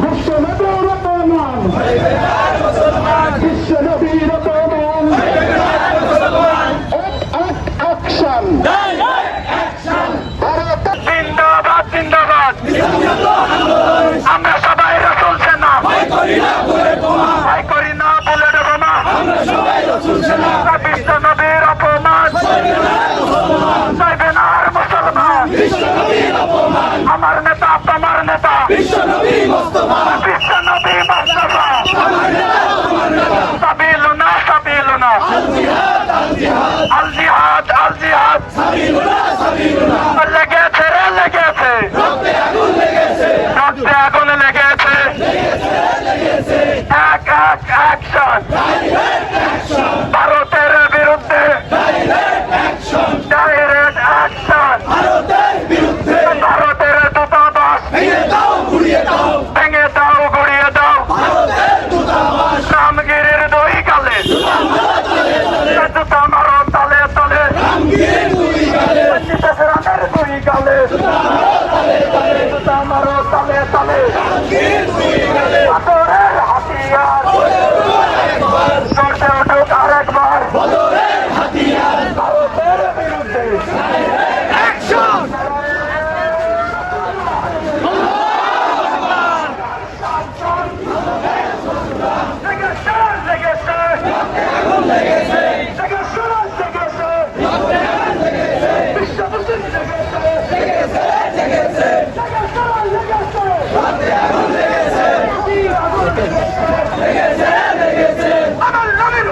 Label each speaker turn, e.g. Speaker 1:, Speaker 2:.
Speaker 1: বিশ্ব নবীর অপমান, বিশ্ব নবীর অপমান, অ্যাকশন জিন্দাবাদ জিন্দাবাদ। আমরা সবাই রাসূল সেনা, ভয় করি না বুলেট বোমা, বিশ্ব নবীর অপমান চাইবে না আর মুসলমান। আমার নেতা তোমার নেতা বিশ্ব নবী মুস্তাফা, সাবিলুনা সাবিলুনা, আল জিহাদ আল জিহাদ, লেগেছে রে লেগেছে, রক্তে আগুন লেগেছে। এক এক অ্যাকশন ভারতের বিরুদ্ধে, ডাইরেক্ট অ্যাকশন ভারতের দূতাবাস ভেঙে দাও গুড়িয়ে দাও। রামগিরির দুই গালে জুতা মারো তালে তালে, রামের দুই গালে জুতা মারো তালে তালে। পাথরের হাতিয়ার চলতে উঠুক আরেকবার ভারতের বিরুদ্ধে অ্যাকশন। আমার নবীর